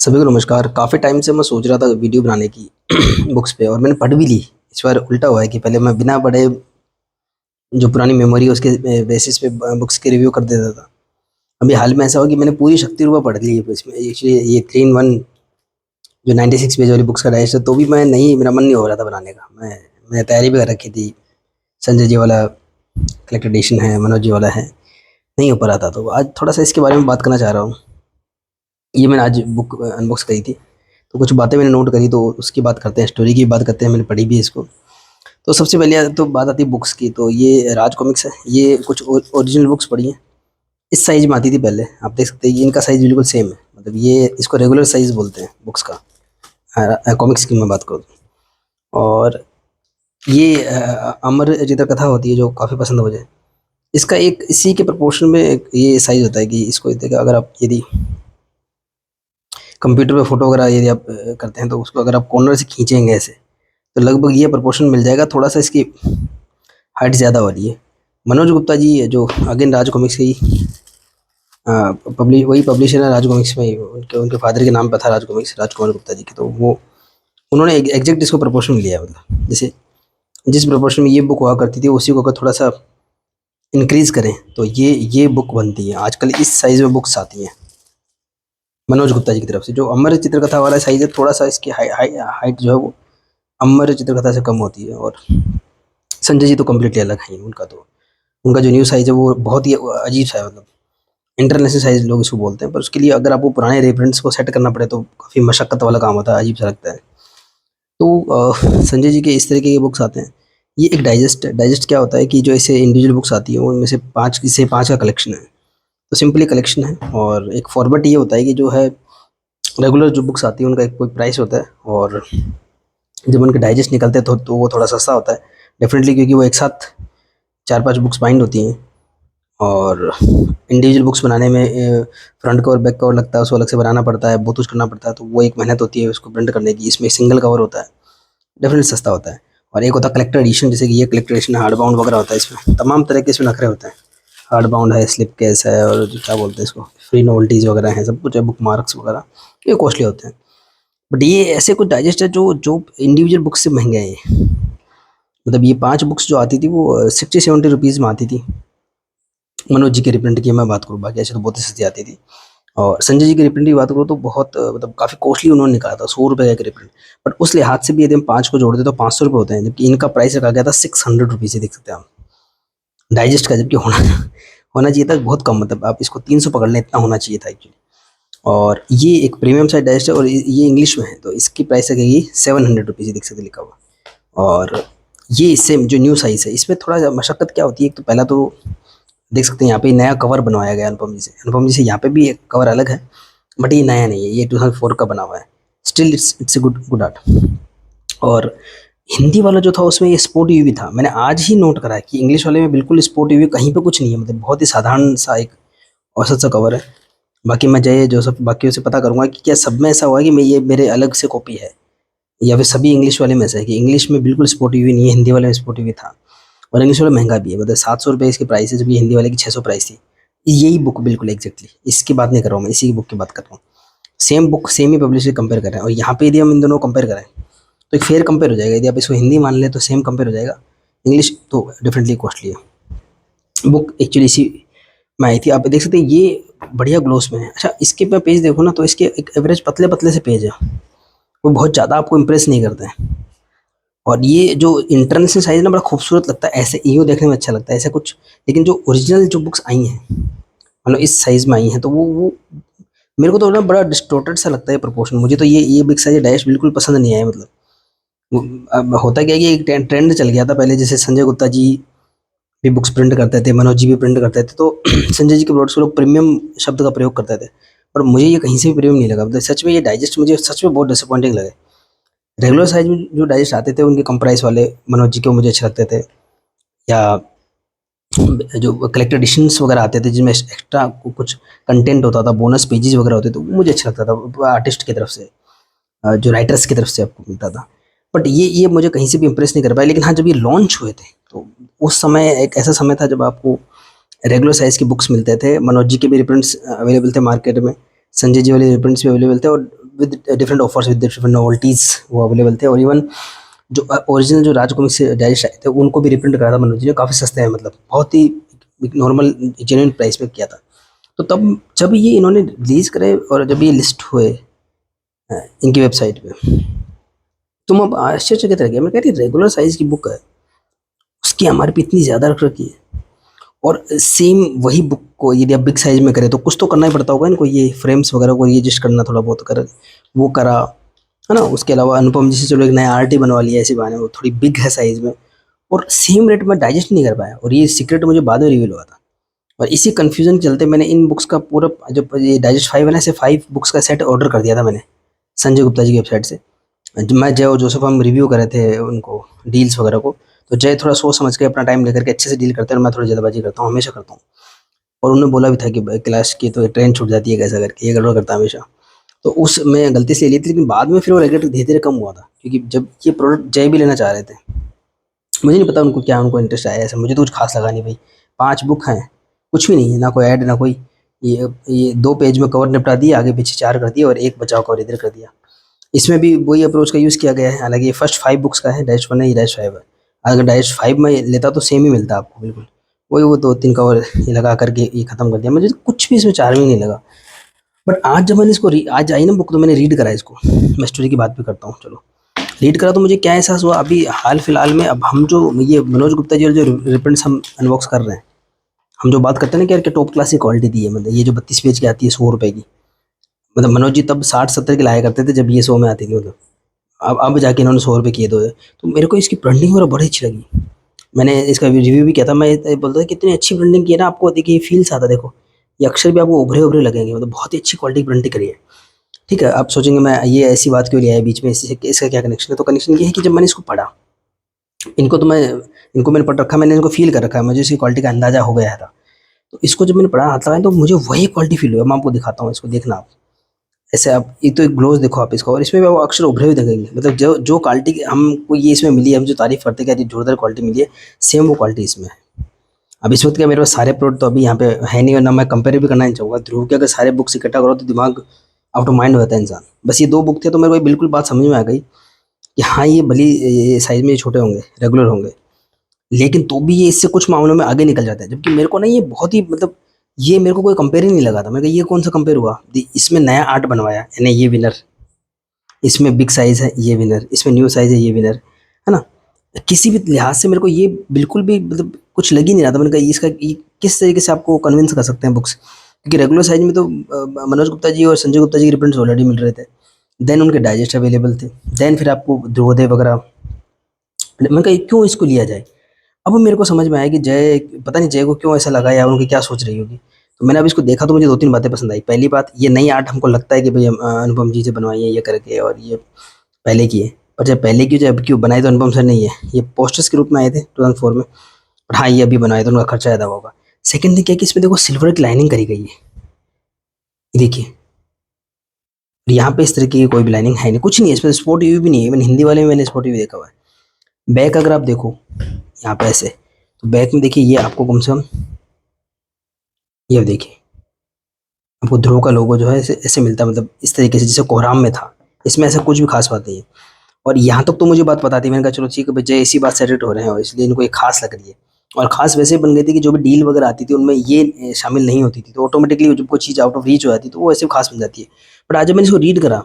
सभी को नमस्कार। काफ़ी टाइम से मैं सोच रहा था वीडियो बनाने की बुक्स पे, और मैंने पढ़ भी ली। इस बार उल्टा हुआ है कि पहले मैं बिना पढ़े जो पुरानी मेमोरी है उसके बेसिस पे बुक्स के रिव्यू कर देता था। अभी हाल में ऐसा हुआ कि मैंने पूरी शक्ति रूपा पढ़ ली है। इसमें एक्चुअली ये 3 in 1 जो 96 पेज वाली बुक्स का डाइजेस्ट है, तो भी मैं नहीं, मेरा मन नहीं हो रहा था बनाने का। मैं तैयारी भी कर रखी थी। संजय जी वाला कलेक्टेड एडिशन है, मनोज जी वाला है, नहीं हो पा रहा था। तो आज थोड़ा सा इसके बारे में बात करना चाह रहा हूँ। ये मैंने आज बुक अनबॉक्स करी थी, तो कुछ बातें मैंने नोट करी, तो उसकी बात करते हैं, स्टोरी की बात करते हैं। मैंने पढ़ी भी है इसको। तो सबसे पहले तो बात आती है बुक्स की। तो ये राज कॉमिक्स है। ये कुछ ओरिजिनल बुक्स पढ़ी हैं। इस साइज़ में आती थी पहले, आप देख सकते हैं। ये इनका साइज़ बिल्कुल सेम है, मतलब ये इसको रेगुलर साइज़ बोलते हैं बुक्स का, कॉमिक्स की मैं बात करूँ। और ये अमर चित्र कथा होती है जो काफ़ी पसंद है मुझे। इसका एक इसी के प्रोपोर्शन में एक ये साइज़ होता है कि इसको देखिए, अगर आप यदि कंप्यूटर पे फ़ोटो वगैरह यदि आप करते हैं, तो उसको अगर आप कॉर्नर से खींचेंगे ऐसे, तो लगभग ये प्रोपोर्शन मिल जाएगा। थोड़ा सा इसकी हाइट ज़्यादा हो रही है। मनोज गुप्ता जी है जो अगेन राज कॉमिक्स की वही पब्लिशर है राज कॉमिक्स में। उनके उनके फादर के नाम पर था राज कॉमिक्स, राजकुमार गुप्ता जी की। तो वो उन्होंने एग्जैक्ट इसको प्रपोर्शन लिया है। मतलब जैसे जिस प्रपोर्शन में ये बुक हुआ करती थी, उसी को अगर थोड़ा सा इंक्रीज़ करें तो ये बुक बनती है। आजकल इस साइज़ में बुक्स आती हैं मनोज गुप्ता जी की तरफ से। जो अमर चित्रकथा वाला साइज़ है, थोड़ा सा इसकी हाइट जो है वो अमर चित्रकथा से कम होती है। और संजय जी तो कम्प्लीटली अलग हैं। उनका जो न्यू साइज़ है वो बहुत ही अजीब सा है, मतलब इंटरनेशनल साइज़ लोग इसको बोलते हैं। पर उसके लिए अगर आपको पुराने रेफरेंस को सेट करना पड़े, तो काफ़ी मशक्कत वाला काम होता है, अजीब सा लगता है। तो संजय जी के इस तरीके के बुक्स आते हैं। ये एक डाइजेस्ट है। डाइजेस्ट क्या होता है कि जो ऐसे इंडिविजुअल बुक्स आती हैं, उनमें से 5 का कलेक्शन है। तो सिंपली कलेक्शन है। और एक फॉर्मेट ये होता है कि जो है रेगुलर जो बुक्स आती है उनका एक कोई प्राइस होता है, और जब उनके डाइजेस्ट निकलते हैं तो वो थोड़ा सस्ता होता है डेफिनेटली, क्योंकि वो एक साथ 4-5 बुक्स बाइंड होती हैं। और इंडिविजुअल बुक्स बनाने में फ्रंट कवर बैक कवर लगता है, उसको अलग से बनाना पड़ता है, बहुत कुछ करना पड़ता है। तो वो एक मेहनत होती है उसको प्रिंट करने की। इसमें सिंगल कवर होता है, डेफिनेटली सस्ता होता है। और एक होता है कलेक्टर एडिशन, जैसे कि ये कलेक्टर एडिशन हार्ड बाउंड वगैरह होता है। इसमें तमाम तरह के इसमें नखरे होते हैं। हार्ड बाउंड है, स्लिप केस है, और जो क्या बोलते हैं इसको, फ्री नोवेल्टीज़ वगैरह हैं, सब कुछ है, बुक मार्क्स वगैरह। ये कॉस्टली होते हैं। बट ये ऐसे कुछ डाइजेस्ट है जो जो इंडिविजुअल बुक्स से महंगे हैं ये। मतलब ये 5 बुक्स जो आती थी वो 60-70 रुपीज़ में आती थी। मनोज जी के रिप्रिंट की मैं बात करूँ, बाकी ऐसे तो बहुत ही सस्ती आती थी। और संजय जी की रिप्रिंट की बात करूँ तो बहुत मतलब काफ़ी कॉस्टली उन्होंने निकाला था, 100 रुपये का एक रिप्रिंट। बट उस लिहाज से भी यदि हम 5 को जोड़ते तो 500 रुपये होते हैं, जबकि इनका प्राइस रखा गया था 600 रुपीज़। देख सकते हैं आप डाइजेस्ट का, जबकि होना होना चाहिए था बहुत कम। मतलब आप इसको 300 पकड़ लें, इतना होना चाहिए था एक्चुअली। और ये एक प्रीमियम साइज डाइजेस्ट है, और ये इंग्लिश में है, तो इसकी प्राइस लगेगी 700 रुपीज़। देख सकते लिखा हुआ। और ये इससे जो न्यू साइज़ है, इसमें थोड़ा मशक्क़त क्या होती है, एक तो पहला तो देख सकते हैं यहाँ पे नया कवर बनवाया गया है अनुपम जी से। अनुपम जी से यहाँ पे भी एक कवर अलग है, बट ये नया नहीं है, ये 2004 का बना हुआ है। Still it's a good good art. और हिंदी वाला जो था उसमें ये स्पोर्ट यूवी था। मैंने आज ही नोट करा है कि इंग्लिश वाले में बिल्कुल स्पोर्ट यूवी कहीं पे कुछ नहीं है, मतलब बहुत ही साधारण सा एक औसत सा कवर है। बाकी मैं जय जो सब बाकियों से पता करूँगा कि क्या सब में ऐसा हुआ है कि मैं ये मेरे अलग से कॉपी है, या फिर सभी इंग्लिश वाले में से है कि इंग्लिश में बिल्कुल स्पोर्ट यूवी नहीं है, हिंदी वाले में स्पोर्ट यूवी था। और इंग्लिश वाला महंगा भी है, मतलब 700 रुपये इसकी प्राइस है, जबकि हिंदी वाले की 600 प्राइस थी। यही बुक बिल्कुल एग्जैक्टली, इसकी बात नहीं कर रहा हूँ मैं, इसी की बुक की बात कर रहा हूँ। सेम बुक सेम ही पब्लिशर कंपेयर कर रहे हैं। और यहाँ पे यदि हम इन दोनों को कंपेयर करें तो एक फेयर कंपेयर हो जाएगा। यदि आप इसको हिंदी मान लें तो सेम कंपेयर हो जाएगा। इंग्लिश तो डेफिनेटली कॉस्टली है। बुक एक्चुअली इसी में आई थी, आप देख सकते हैं ये बढ़िया ग्लोस में है। अच्छा, इसके पे पेज देखो ना, तो इसके एक एवरेज पतले पतले से पेज है, वो बहुत ज़्यादा आपको इम्प्रेस नहीं करते हैं। और ये जो इंटरनेशनल साइज़ ना बड़ा खूबसूरत लगता है, ऐसे ईओ देखने में अच्छा लगता है ऐसा कुछ। लेकिन जो ओरिजिनल जो बुक्स आई हैं, मतलब इस साइज़ में आई हैं, तो वो मेरे को तो ना बड़ा डिस्टॉर्टेड सा लगता है प्रोपोर्शन। मुझे तो ये बिग साइज़ डैश बिल्कुल पसंद नहीं आया। मतलब अब होता क्या है कि एक ट्रेंड चल गया था पहले, जैसे संजय गुप्ता जी भी बुक्स प्रिंट करते थे, मनोज जी भी प्रिंट करते थे, तो संजय जी के प्रोडक्ट्स को लोग प्रीमियम शब्द का प्रयोग करते थे। पर मुझे ये कहीं से भी प्रीमियम नहीं लगा। मतलब सच में ये डाइजेस्ट मुझे सच में बहुत डिसअपॉइंटिंग लगे। रेगुलर साइज में जो डाइजेस्ट आते थे उनके कम प्राइस वाले मनोज जी के, वो मुझे अच्छे लगते थे। या जो कलेक्टर एडिशंस वगैरह आते थे जिनमें एक्स्ट्रा कुछ कंटेंट होता था, बोनस पेजेस वगैरह होते थे, वो मुझे अच्छा लगता था आर्टिस्ट की तरफ से, जो राइटर्स की तरफ से आपको मिलता था। बट ये मुझे कहीं से भी इम्प्रेस नहीं कर पाया। लेकिन हाँ, जब ये लॉन्च हुए थे तो उस समय एक ऐसा समय था जब आपको रेगुलर साइज़ के बुक्स मिलते थे। मनोज जी के भी रिप्रिंट्स अवेलेबल थे मार्केट में, संजय जी वाले रिप्रिंट्स भी अवेलेबल थे, और with different offers with different novelties वो अवेलेबल थे। और इवन जो ओरिजिनल जो राज कॉमिक्स से डाइजेस्ट आए थे उनको भी रिप्रिंट करा था मनोज जी ने, काफ़ी सस्ते हैं, मतलब बहुत ही नॉर्मल जेन्युइन प्राइस में किया था। तो तब जब ये इन्होंने रिलीज़ करे और जब ये लिस्ट हुए इनकी वेबसाइट पे, तो मैं आश्चर्यचकित रह गया। मैं कह रही रेगुलर साइज़ की बुक है, उसकी एमआरपी इतनी ज़्यादा रख रखी है, और सेम वही बुक को यदि आप बिग साइज़ में करें तो कुछ तो करना ही पड़ता होगा इनको, ये फ्रेम्स वगैरह को एडजस्ट करना थोड़ा बहुत कर वो करा, है ना। उसके अलावा अनुपम जी से चलो एक नया आर्ट ही बनवा लिया ऐसी बहाने, वो थोड़ी बिग है साइज़ में, और सेम रेट में डाइजेस्ट नहीं कर पाया। और ये सीक्रेट मुझे बाद में रिवील हुआ था। और इसी कन्फ्यूज़न के चलते मैंने इन बुक्स का पूरा जो ये डाइजेस्ट 5 है ना, ऐसे 5 बुक्स का सेट ऑर्डर कर दिया था मैंने संजय गुप्ता जी की वेबसाइट से। जब मैं जय और जोसेफ हम रिव्यू कर रहे थे उनको डील्स वगैरह को, तो जय थोड़ा सोच समझ के अपना टाइम लेकर के अच्छे से डील करते हैं, और मैं थोड़ी जल्दबाजी करता हूँ, हमेशा करता हूँ। और उन्होंने बोला भी था कि क्लास की तो ट्रेन छूट जाती है कैसा करके, ये गड़बड़ करता है हमेशा। तो उस मैं गलती से ले ली थी, लेकिन बाद में फिर वो रेगुलेटर धीरे धीरे कम हुआ था, क्योंकि जब ये प्रोडक्ट जय भी लेना चाह रहे थे, मुझे नहीं पता उनको क्या उनको इंटरेस्ट आया ऐसा, मुझे तो कुछ खास लगा नहीं भाई। 5 बुक हैं, कुछ भी नहीं है, ना कोई ऐड ना कोई, ये 2 पेज में कवर निपटा दिए, आगे पीछे 4 कर दिए और एक बचाव कवर इधर कर दिया। इसमें भी वही अप्रोच का यूज़ किया गया है, हालांकि ये फर्स्ट 5 बुक्स का है, डैश 1 है, ये डैश 5 है। अगर डैश 5 में लेता तो सेम ही मिलता आपको बिल्कुल, वही वो 2-3 कवर ये लगा करके ये ख़त्म कर दिया। मुझे तो कुछ भी इसमें चार्मिंग नहीं लगा। बट आज जब मैंने इसको आज आई ना बुक, तो मैंने रीड करा इसको, मैं स्टोरी की बात भी करता हूँ चलो। रीड करा तो मुझे क्या एहसास हुआ, अभी हाल फिलहाल में अब हम जो ये मनोज गुप्ता जी और जो रिप्रिंट्स हम अनबॉक्स कर रहे हैं, हम जो बात करते हैं ना कि यार टॉप क्लास की क्वालिटी दी है, मतलब ये जो 32 पेज की आती है 100 रुपये की, मतलब मनोज जी तब 60-70 की लाया करते थे जब ये 100 में आती थी, मतलब अब जाके इन्होंने 100 रुपये किए दो है। तो मेरे को इसकी प्रिंटिंग वगैरह बड़ी अच्छी लगी। मैंने इसका रिव्यू भी किया था, मैं बोलता था कितनी अच्छी प्रिंटिंग की है ना, आपको देखिए फील्स आता, देखो ये अक्षर भी आपको उभरे उभरे लगेंगे, मतलब बहुत ही अच्छी क्वालिटी की प्रिंटिंग करी है। ठीक है, आप सोचेंगे मैं ये ऐसी बात क्यों ले आया बीच में, इसका क्या कनेक्शन है। तो कनेक्शन ये है कि जब मैंने इसको पढ़ा, इनको मैंने पढ़ रखा, मैंने इनको फील कर रखा है, मुझे इसकी क्वालिटी का अंदाजा हो गया था। तो इसको जब मैंने पढ़ा हाथ लगाया तो मुझे वही क्वालिटी फील हुआ। मैं आपको दिखाता हूँ, इसको देखना आप, ऐसे आप एक तो एक ग्लोज देखो आप इसका, और इसमें भी वो अक्षर उभरे हुए दिखेंगे, मतलब जो जो क्वालिटी हमको ये इसमें मिली है, हम जो तारीफ करते हैं कि जोरदार क्वालिटी मिली है, सेम वो क्वालिटी इसमें है। अब इस वक्त क्या मेरे पास सारे प्रोडक्ट तो अभी यहाँ पे है नहीं, और ना मैं कंपेयर भी करना नहीं चाहूँगा। ध्रुव के अगर सारे बुक्स इकट्ठा करो तो दिमाग आउट ऑफ माइंड हो जाता है इंसान। बस ये 2 बुक थे तो मेरे को बिल्कुल बात समझ में आ गई कि हाँ ये भली ये साइज़ में ये छोटे होंगे, रेगुलर होंगे, लेकिन तो भी ये इससे कुछ मामलों में आगे निकल जाता है। जबकि मेरे को ना ये बहुत ही मतलब ये मेरे को कोई कंपेयर ही नहीं लगा था। मैं कहा ये कौन सा कंपेयर हुआ, इसमें नया आर्ट बनवाया यानी ये विनर, इसमें बिग साइज़ है ये विनर, इसमें न्यू साइज़ है ये विनर, है ना। किसी भी लिहाज से मेरे को ये बिल्कुल भी मतलब कुछ लग ही नहीं रहा था। मैंने कहा इसका ये किस तरीके से आपको कन्विंस कर सकते हैं बुक्स, क्योंकि रेगुलर साइज में तो मनोज गुप्ता जी और संजय गुप्ता जी के रिप्रिंट्स ऑलरेडी मिल रहे थे, देन उनके डाइजेस्ट अवेलेबल थे, देन फिर आपको ध्रुवोदय वगैरह। मैंने कहा क्यों इसको लिया जाए। अब मेरे को समझ में आया कि जय, पता नहीं जय को क्यों ऐसा लगा या उनकी क्या सोच रही होगी। तो मैंने अब इसको देखा तो मुझे 2-3 बातें पसंद आई। पहली बात, ये नई आर्ट हमको लगता है कि भाई अनुपम जी से बनवाई है ये करके, और ये पहले की है, पर जब पहले की जब क्यों बनाई तो अनुपम सर नहीं है, ये पोस्टर्स के रूप में आए थे 2004 में। और हाँ ये अभी बनाए तो उनका खर्चा ज़्यादा होगा। सेकंड थिंग क्या है कि इसमें देखो सिल्वर की लाइनिंग करी गई है, ये देखिए। और यहाँ पे इस तरीके की कोई भी लाइनिंग है नहीं, कुछ नहीं है इसमें, स्पोर्ट यूवी भी नहीं है। इवन हिंदी वाले में मैंने स्पोर्ट यूवी देखा हुआ है। बैक अगर आप देखो यहाँ पे ऐसे, तो बैक में देखिए ये आपको कम से कम, ये देखिए आपको ध्रुव का लोगो जो है ऐसे ऐसे मिलता है, मतलब इस तरीके से जैसे कोहराम में था। इसमें ऐसा कुछ भी खास बात नहीं है। और यहाँ तक तो मुझे बात पता थी, मैंने कहा चलो ठीक है बच्चे इसी बात से रिलेटेड हो रहे हैं और इसलिए इनको ये खास लग रही है। और खास वैसे बन गई थी कि जो भी डील वगैरह आती थी उनमें ये शामिल नहीं होती थी, तो ऑटोमेटिकली जब कोई चीज़ आउट ऑफ रीच हो जाती तो वो ऐसे खास बन जाती है। बट आज जब मैंने इसको रीड करा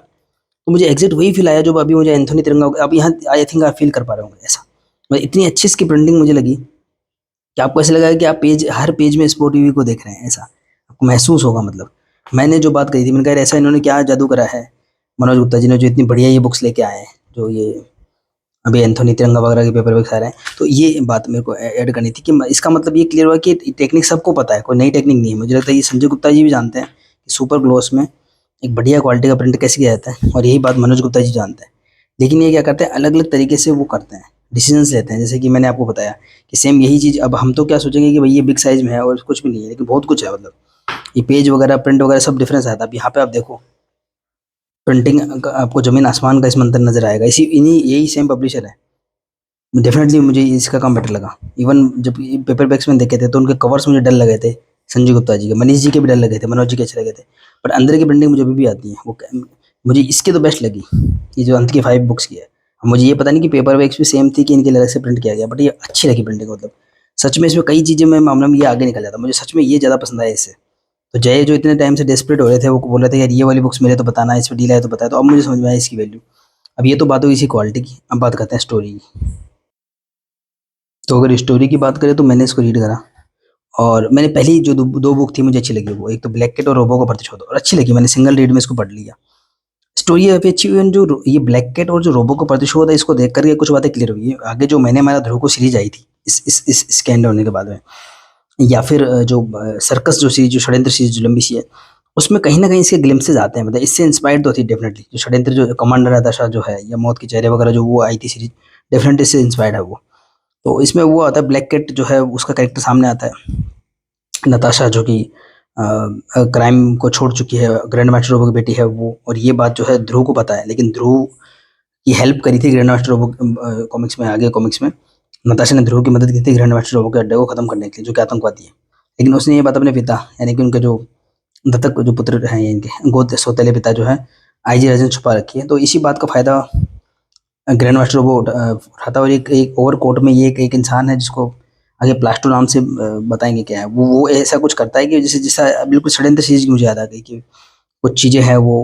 तो मुझे एग्जैक्ट वही फील आया जो अभी मुझे एंथोनी तिरंगा, अब यहाँ आई थिंक आप फील कर पा रहे होंगे ऐसा। मतलब इतनी अच्छी इसकी प्रिंटिंग मुझे लगी कि आपको ऐसा लगा कि आप हर पेज में स्पोर्ट टीवी को देख रहे हैं, ऐसा आपको महसूस होगा। मतलब मैंने जो बात कही थी, मैंने कहा ऐसा इन्होंने क्या जादू करा है मनोज गुप्ता जी ने, जो इतनी बढ़िया ये बुक्स लेके आए हैं, जो ये अभी एंथोनी तिरंगा वगैरह के पेपर वेक्स आ रहे हैं। तो ये बात मेरे को ऐड करनी थी कि इसका मतलब ये क्लियर हुआ कि टेक्निक सबको पता है, कोई नई टेक्निक नहीं है। मुझे लगता है ये संजय गुप्ता जी भी जानते हैं कि सुपर ग्लोस में एक बढ़िया क्वालिटी का प्रिंट कैसे किया जाता है, और यही बात मनोज गुप्ता जी जानते हैं। लेकिन ये क्या करते हैं, अलग अलग तरीके से वो करते हैं, डिसीजंस लेते हैं। जैसे कि मैंने आपको बताया कि सेम यही चीज़, अब हम तो क्या सोचेंगे कि भाई ये बिग साइज़ में है और कुछ भी नहीं है, लेकिन बहुत कुछ है। मतलब ये पेज वगैरह प्रिंट वगैरह सब डिफरेंस आता है। अब यहाँ पे आप देखो प्रिंटिंग आपको ज़मीन आसमान का इस मंतर नज़र आएगा। इसी इन्हीं यही सेम पब्लिशर है। डेफिनेटली मुझे इसका काम बेटर लगा। इवन जब पेपर बैग्स में देखे थे तो उनके कवर्स मुझे डर लगे थे, संजय गुप्ता जी के, मनीष जी के भी डर लगे थे, मनोज जी के अच्छे लगे थे। बट अंदर की प्रिंटिंग मुझे अभी भी आती है। वो मुझे इसकी तो बेस्ट लगी, ये जो अंत की 5 बुक्स की है। अब मुझे ये पता नहीं कि पेपर बैग्स भी सेम थी कि इनके अलग से प्रिंट किया गया, बट ये अच्छी लगी प्रिंटिंग, मतलब सच में इसमें कई चीज़ें में मामले में ये आगे निकल जाता, मुझे सच में ये ज़्यादा पसंद आया इससे। तो जय जो इतने टाइम से डेस्परेट हो रहे थे, वो बोल रहे थे यार ये वाली बुक्स मिले तो बताना, इस पर डील है तो बताया, तो अब मुझे समझ में आया इसकी वैल्यू। अब ये तो बात हुई इसी क्वालिटी की, अब बात करते हैं स्टोरी की। तो अगर स्टोरी की बात करें तो मैंने इसको रीड करा, और मैंने पहली जो दो बुक थी मुझे अच्छी लगी, वो एक तो ब्लैक कैट और रोबो का प्रतिशोध, और अच्छी लगी, मैंने सिंगल रीड में इसको पढ़ लिया। स्टोरी काफ़ी अच्छी हुई है। जो ये ब्लैक कैट और जो रोबो का प्रतिशोध है, इसको देख करके कुछ बातें क्लियर हुई है। आगे जो मैंने मारा ध्रुव को सीरीज आई थी इस इसके एंड होने के बाद में, या फिर जो सर्कस जो सीरीज, जो षड्यंत्र सीरीज जो लंबी सी है, उसमें कहीं न कहीं इसके ग्लिम्पसेस आते हैं, मतलब इससे इंस्पायर्ड तो थी डेफिनेटली। जो षड्यंत्र जो कमांडर नताशा जो है, या मौत के चेहरे वगैरह जो वो आई थी सीरीज, डेफिनेटली इससे इंस्पायर्ड है वो। तो इसमें वो आता है ब्लैक कैट जो है, उसका कैरेक्टर सामने आता है, नताशा जो कि क्राइम को छोड़ चुकी है, ग्रैंड मास्टर रोबो की बेटी है वो, और ये बात जो है ध्रुव को पता है, लेकिन ध्रुव की हेल्प करी थी ग्रैंड मास्टर रोबो कॉमिक्स में, आगे कॉमिक्स में नताशा ने ध्रुव की मदद की थी ग्रैंड मास्टर रोबो के अड्डे को खत्म करने के लिए, जो कि आतंकवादी है। लेकिन उसने ये बात अपने पिता, यानी कि उनके जो दत्तक जो पुत्र हैं, इनके गोद सौतेले पिता जो है आईजी राजन, छुपा रखी है। तो इसी बात का फायदा ग्रैंड मास्टर रोबो उठाता है, और एक ओवर कोट में ये एक इंसान है जिसको आगे प्लास्टो नाम से बताएंगे क्या है, वो ऐसा कुछ करता है कि जैसे जैसा बिल्कुल षड्यंत्र चीज की मुझे याद आ गई कि कुछ चीजें हैं वो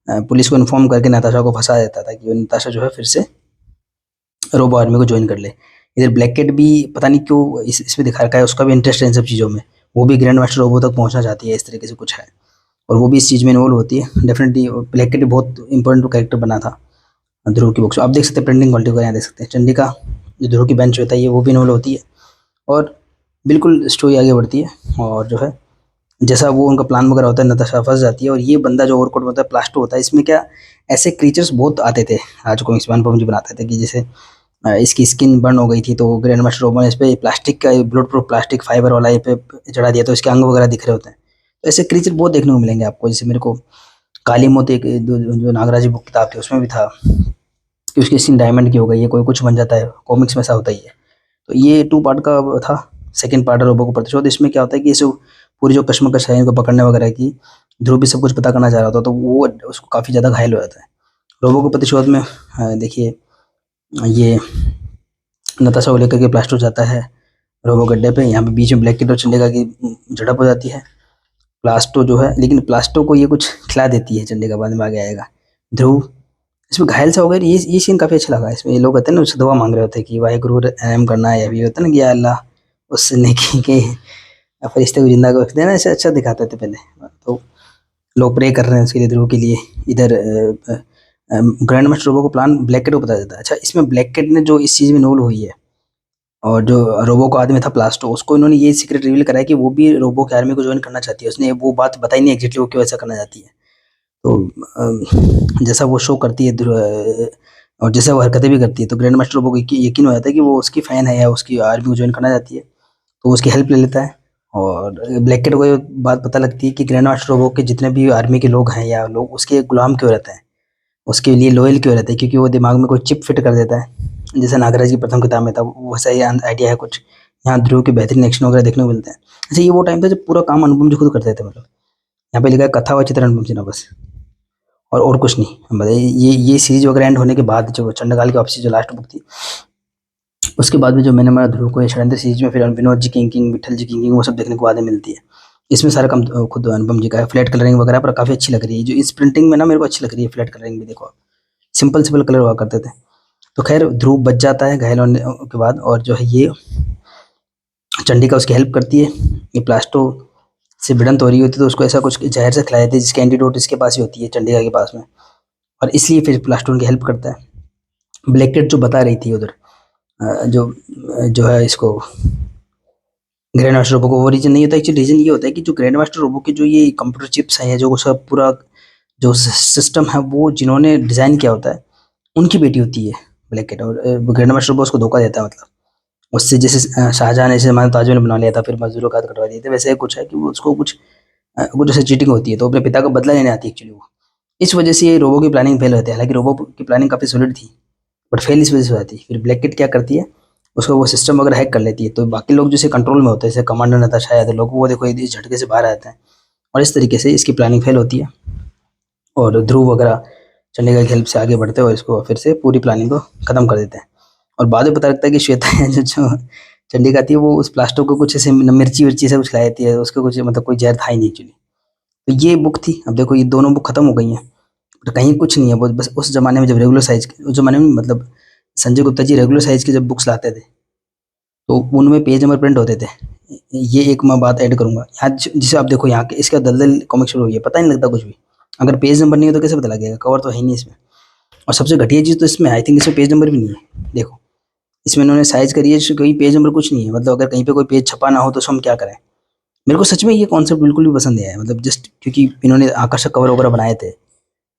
पुलिस को इन्फॉर्म करके नताशा को फंसा देता था कि वो नताशा जो है फिर से रोबो आर्मी को ज्वाइन कर ले। इधर ब्लैक कैट भी पता नहीं क्यों इसमें दिखा रखा है, उसका भी इंटरेस्ट है इन सब चीज़ों में, वो भी ग्रैंड मास्टर रोबो तक पहुंचना चाहती है, इस तरीके से कुछ है, और वो भी इस चीज़ में इन्वॉल्व होती है डेफिनेटली। ब्लैक कैट भी बहुत इंपॉर्टेंट कैरेक्टर बना था ध्रुव की बुक्स। आप देख सकते हैं प्रिंटिंग क्वालिटी को, यहाँ देख सकते हैं चंडिका जो ध्रुव की बेंच होता है, ये वो भी इन्वॉल्व होती है, और बिल्कुल स्टोरी आगे बढ़ती है। और जो है जैसा वो उनका प्लान वगैरह होता है, नताशा फंस जाती है, और ये बंदा जो ओवरकोट में होता है प्लास्टो होता है, इसमें क्या ऐसे क्रीचर्स बहुत आते थे आज को इस पर मुझे बनाते थे कि जैसे इसकी स्किन बर्न हो गई थी, तो ग्रैंड मास्टर रोबो ने इस पे प्लास्टिक का ब्लड प्रूफ प्लास्टिक फाइबर वाला ये पे चढ़ा दिया, तो इसके अंग वगैरह दिख रहे होते हैं। तो ऐसे क्रीचर बहुत देखने को मिलेंगे आपको, जैसे मेरे को काली मोती जो नागराज की बुक किताब थी उसमें भी था कि उसकी स्किन डायमंड की हो गई है, कोई कुछ बन जाता है, कॉमिक्स में ऐसा होता ही है। तो ये 2 पार्ट का था, सेकंड पार्ट है रोबो को प्रतिशोध। इसमें क्या होता है कि इस पूरी जो कशमकश है इनको पकड़ने वगैरह की, ध्रुव भी सब कुछ पता करना चाह रहा था, तो वो उसको काफ़ी ज़्यादा घायल हो जाता है। रोबो को प्रतिशोध में देखिए ये नताशा को लेकर के प्लास्टो जाता है रोबो गड्ढे पे, यहाँ पे बीच में ब्लैक किड और चंडिका की झड़प हो जाती है। प्लास्टो जो है, लेकिन प्लास्टो को ये कुछ खिला देती है चंडिका, बाद में आगे आएगा। ध्रुव इसमें घायल सा हो गया, ये सीन काफ़ी अच्छा लगा। इसमें ये लोग कहते हैं ना, उससे दुआ मांग रहे होते हैं कि वाहेगुरु रहम करना है, या भी होता है ना कि या अल्लाह उस नेकी के फरिश्ते को जिंदा को रखते हैं ना, ऐसे अच्छा दिखाते थे पहले। तो लोग प्रे कर रहे हैं उसके लिए, ध्रुव के लिए। इधर ग्रैंड मास्टर रोबो को प्लान ब्लैक कैट को पता चलता है। अच्छा, इसमें ब्लैक कैट ने जो इस चीज़ में इन्वॉल्व हुई है, और जो रोबो का आदमी था प्लास्टो, उसको इन्होंने ये सीक्रेट रिवील करा है कि वो भी रोबो की आर्मी को ज्वाइन करना चाहती है। उसने वो बात बताई नहीं एग्जैक्टली वो क्यों ऐसा करना चाहती है। तो जैसा वो शो करती है और जैसा वो हरकतें भी करती है, तो ग्रैंड मास्टर रोबो को यकीन हो जाता है कि वो उसकी फ़ैन है या उसकी आर्मी को ज्वाइन करना चाहती है, तो वो उसकी हेल्प ले लेता है। और ब्लैक कैट को ये बात पता लगती है कि ग्रैंड मास्टर रोबो के जितने भी आर्मी के लोग हैं या लोग उसके गुलाम क्यों रहते हैं, उसके लिए लॉयल क्यों रहता है, क्योंकि वो दिमाग में कोई चिप फिट कर देता है, जैसे नागराज की प्रथम किताब में था, वैसा ही आइडिया है कुछ। यहाँ ध्रुव के बेहतरीन एक्शन वगैरह देखने को मिलते हैं। अच्छा, ये वो टाइम था जब पूरा काम अनुपम जी खुद करते थे, मतलब यहाँ पे लिखा है कथा व चित्र अनुपम सिन्हा बस, और कुछ नहीं। मतलब ये सीरीज वगैरह एंड होने के बाद जो चंडकाल की वापसी जो लास्ट बुक थी, उसके बाद में जो मैंने मारा ध्रुव को ये षड्यंत्र सीरीज में, फिर विनोद जी की किंग, विठल जी की किंग, वो सब देखने को बाद में मिलती है। इसमें सारा काम खुद अनुपम जी का है। फ्लैट कलरिंग वगैरह पर काफ़ी अच्छी लग रही है, जो इस प्रिंटिंग में ना मेरे को अच्छी लग रही है फ्लैट कलरिंग भी। देखो सिंपल सिंपल कलर हुआ करते थे। तो खैर ध्रुव बच जाता है घायल होने के बाद, और जो है ये चंडिका उसकी हेल्प करती है। ये प्लास्टो से भिड़ंत हो रही होती है, तो उसको ऐसा कुछ जहर से खिलाया जाता है जिसकी एंटीडोट इसके पास ही होती है, चंडिका के पास में, और इसलिए फिर प्लास्टो उनकी हेल्प करता है। ब्लैक कैट जो बता रही थी उधर जो जो है इसको ग्रैंड मास्टर रोबो को, वो रीजन नहीं होता। एक्चुअली रीजन ये होता है कि जो ग्रैंड मास्टर रोबो के जो ये कंप्यूटर चिप्स हैं, जो सब पूरा जो सिस्टम है वो जिन्होंने डिज़ाइन किया होता है, उनकी बेटी होती है ब्लैक कैट। और ग्रैंड मास्टर रोबो उसको धोखा देता है, मतलब उससे जैसे शाहजहां ने जैसे हमारे ताजमहल बना लिया था, फिर मजदूरों का हाथ कटवा दिए थे, वैसे ही कुछ है कि वो उसको कुछ ऐसे चीटिंग होती है, तो अपने पिता का बदला लेने आती है एक्चुअली वो। इस वजह से ये रोबो की प्लानिंग फेल होती है। हालांकि रोबो की प्लानिंग काफ़ी सॉलिड थी, बट फेल इस वजह से होती है। फिर ब्लैक किट क्या करती है, उसको वो सिस्टम वगैरह हैक कर लेती है, तो बाकी लोग जैसे कंट्रोल में होते हैं, जैसे कमांडर नताशा यादव लोग, वो देखो इस झटके से बाहर आते हैं, और इस तरीके से इसकी प्लानिंग फेल होती है। और ध्रुव वगैरह चंडीगढ़ की हेल्प से आगे बढ़ते हैं और इसको फिर से पूरी प्लानिंग को ख़त्म कर देते हैं। और बाद में पता लगता है कि श्वेता है जो चंडिका थी, वो उस प्लास्टर को कुछ ऐसे मिर्ची विर्ची से कुछ खिलाई देती है, उसको कुछ मतलब कोई जहर था ही नहीं एक्चुअली। तो ये बुक थी। अब देखो ये दोनों बुक खत्म हो गई हैं, बट कहीं कुछ नहीं है। वो बस उस ज़माने में जब रेगुलर साइज़ के, उस ज़माने में मतलब संजय गुप्ता जी रेगुलर साइज़ के जब बुक्स लाते थे, तो उनमें पेज नंबर प्रिंट होते थे। ये एक मैं बात ऐड करूँगा यहाँ, जिसे आप देखो यहाँ के इसका दलदल कॉमिक शुरू हुई है, पता नहीं लगता कुछ भी। अगर पेज नंबर नहीं हो तो कैसे पता लगेगा, कवर तो है ही नहीं इसमें। और सबसे घटिया चीज़ तो इसमें आई थिंक इसमें पेज नंबर भी नहीं है। देखो इसमें इन्होंने साइज़ करी है, कहीं पेज नंबर कुछ नहीं है। मतलब अगर कहीं पे कोई पेज छपा ना हो तो उसको हम क्या करें। मेरे को सच में ये कॉन्सेप्ट बिल्कुल भी पसंद नहीं आया, मतलब जस्ट क्योंकि इन्होंने आकर्षक कवर वगैरह बनाए थे।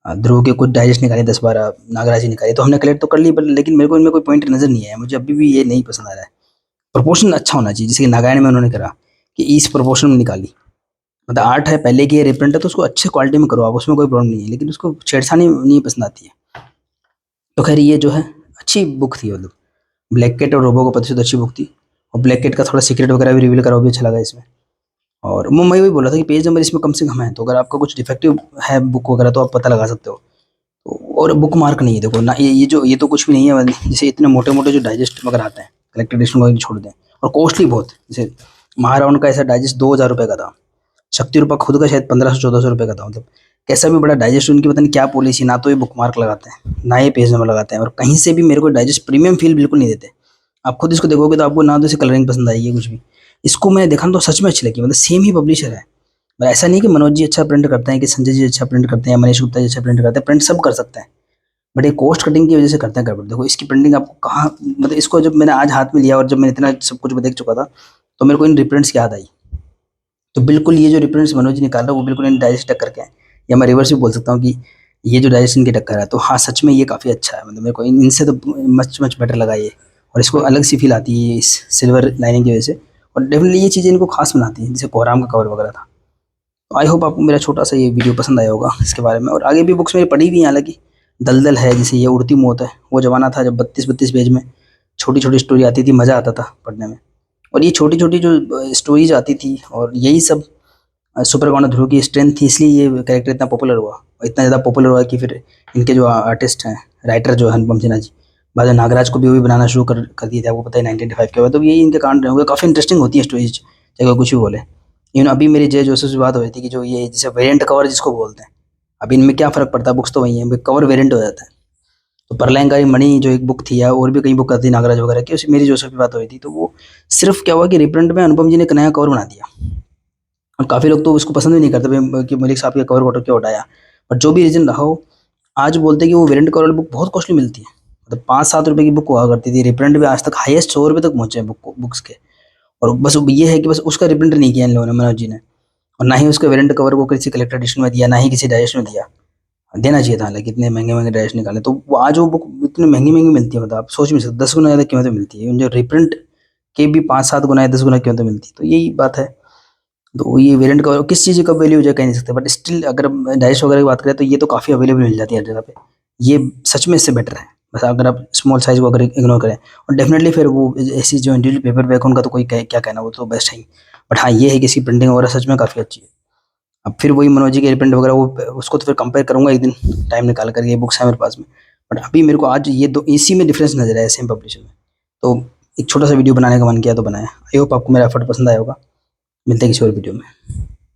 ध्रुव के कुछ डाइजेस्ट निकाले 10-12, नागराज जी निकाले, तो हमने कलेक्ट तो कर ली, पर लेकिन मेरे को इनमें कोई पॉइंट नज़र नहीं आया। मुझे अभी भी ये नहीं पसंद आ रहा है। प्रोपोर्शन अच्छा होना चाहिए, जैसे कि नागायण में उन्होंने करा कि इस प्रोपोर्शन में निकाली। मतलब आर्ट है, पहले की रिप्रिंट है, तो उसको अच्छे क्वालिटी में करो आप, उसमें कोई प्रॉब्लम नहीं है, लेकिन उसको छेड़छाड़ी नहीं पसंद आती है। तो खैर ये जो है अच्छी बुक थी। मतलब ब्लैक कैट और रोबो को प्रतिशत अच्छी बुक थी। और ब्लैक कैट का थोड़ा सीक्रेट वगैरह भी रिवील करा, वो भी अच्छा लगा इसमें। और मैं वही बोल रहा था कि पेज नंबर इसमें कम से कम है, तो अगर आपका कुछ डिफेक्टिव है बुक वगैरह तो आप पता लगा सकते हो। और बुक मार्क नहीं है, देखो ना ये तो कुछ भी नहीं है। जैसे इतने मोटे मोटे जो डाइजेस्ट वगैरह आते हैं कलेक्टेड एडिशन को छोड़ दें, और कॉस्टली बहुत। जैसे महारावण का ऐसा डाइजेस्ट 2000 रुपये का था। शक्ति रूपा खुद का शायद 1500-1400 रुपये का था। मतलब कैसा भी बड़ा डाइजेस्ट, उनकी पता नहीं क्या पॉलिसी, ना तो ये बुक मार्क लगाते हैं ना ये पेज नंबर लगाते हैं, और कहीं से भी मेरे को डाइजेस्ट प्रीमियम फील बिल्कुल नहीं देते। आप खुद इसको देखोगे तो आपको ना तो इसे कलरिंग पसंद आएगी कुछ भी। इसको मैंने देखा ना तो सच में अच्छी लगी। मतलब सेम ही पब्लिशर है। पर ऐसा नहीं कि मनोज जी अच्छा प्रिंट करते हैं, कि संजय जी अच्छा प्रिंट करते हैं, मनीष गुप्ता जी अच्छा प्रिंट करते हैं। प्रिंट सब कर सकते हैं, बट ये कॉस्ट कटिंग की वजह से करते हैं गड़बड़। देखो इसकी प्रिंटिंग आपको कहाँ, मतलब इसको जब मैंने आज हाथ में लिया और जब मैंने इतना सब कुछ देख चुका था, तो मेरे को इन रिप्रिंट्स की याद आई। तो बिल्कुल ये जो रिप्रिंट्स मनोज जी निकाल रहा है वो बिल्कुल इन डाइजेस्ट टक्कर के हैं। या मैं रिवर्स भी बोल सकता हूँ कि ये जो डाइजेशन की टक्कर है, तो हाँ सच में ये काफ़ी अच्छा है। मतलब मेरे को इनसे तो मच मच बेटर लगा ये। और इसको अलग सी फील आती है इस सिल्वर लाइनिंग की वजह से। और डेफिनेटली ये चीज़ें इनको खास बनाती हैं, जैसे कोहराम का कवर वगैरह था। तो आई होप आपको मेरा छोटा सा ये वीडियो पसंद आया होगा इसके बारे में। और आगे भी बुक्स मेरी पढ़ी हुई हैं, हालांकि दलदल है, जैसे ये उड़ती मौत है, वो ज़माना था जब 32-32 पेज में छोटी छोटी स्टोरी आती थी, मज़ा आता था पढ़ने में। और ये छोटी छोटी जो स्टोरीज आती थी, और यही सब सुपर गौंड ध्रुव की स्ट्रेंथ थी, इसलिए ये कैरेक्टर इतना पॉपुलर हुआ। और इतना ज़्यादा पॉपुलर हुआ कि फिर इनके जो आर्टिस्ट हैं, राइटर जो है अनुपम सिन्हा जी, बाद में नागराज को भी वही बनाना शुरू कर दिया था, आपको पता है 1985 के बाद। तो यही इनके कांड रहे होंगे। काफ़ी इंटरेस्टिंग होती है स्टोरीज, चाहे कोई कुछ भी बोले। इवन अभी मेरी जय जोसेफ से बात हो रही थी कि जो ये जैसे वेरिएंट कवर जिसको बोलते हैं, अब इनमें क्या फ़र्क पड़ता है, बुक्स तो वही है, कवर वेरिएंट हो जाता है। तो प्रलयंकारी मणि जो एक बुक थी, या और भी कई बुक आती नागराज वगैरह की, उसमें मेरी जोसेफ की बात हो रही थी। तो वो सिर्फ क्या हुआ कि रिप्रिंट में अनुपम जी ने एक नया कवर बना दिया। और काफ़ी लोग तो उसको पसंद भी नहीं करते भाई, कि मलिक साहब का कवर फोटो क्यों हटाया। बट जो भी रीज़न रहा हो, आज बोलते हैं कि वो वेरिएंट कवर वाली बुक बहुत कॉस्टली मिलती है। मतलब 5-7 रुपये की बुक हुआ करती थी, रिप्रिंट भी आज तक हाईएस्ट 100 रुपये तक पहुँचे हैं बुक्स के। और बस ये है कि बस उसका रिप्रिंट नहीं किया इन लोगों ने, मनोज जी ने। और ना ही उसका वेरिएंट कवर को किसी कलेक्टर एडिशन में दिया, ना ही किसी डाइजेस्ट में दिया। देना चाहिए था, हालांकि इतने महंगे महंगे डाइजेस्ट निकाले, तो वो आज वो बुक इतनी महंगी महंगी मिलती है। मतलब आप सोच भी नहीं सकते, 10 गुना ज़्यादा कीमतें मिलती है जो रिप्रिंट के भी 5-7 गुना या 10 गुना कीमतें मिलती है। तो यही बात है। तो ये वेरिएंट का किस चीज़ का वैल्यू हो जाए कह नहीं सकते, बट स्टिल अगर डाइजेस्ट वगैरह की बात करें तो ये तो काफ़ी अवेलेबल मिल जाती है हर जगह पे। ये सच में इससे बेटर है। बस अगर आप स्मॉल साइज़ को अगर इग्नोर करें, और डेफिनेटली फिर वो ऐसी जो इंडिविजुअल पेपर बैग उनका तो कोई क्या कहना, वो तो बेस्ट है ही। बट हाँ ये है कि इसकी प्रिंटिंग वगैरह सच में काफ़ी अच्छी है। अब फिर वही मनोज जी के रिप्रिंट वगैरह, वो उसको तो फिर कंपेयर करूँगा एक दिन टाइम निकाल कर, ये बुक्स है मेरे पास में। बट अभी मेरे को आज ये दो इसी में डिफरेंस नजर आया सेम पब्लिशर में। तो एक छोटा सा वीडियो बनाने का मन किया तो बनाया। आई होप आपको मेरा एफर्ट पसंद आया होगा। मिलते हैं किसी और वीडियो में।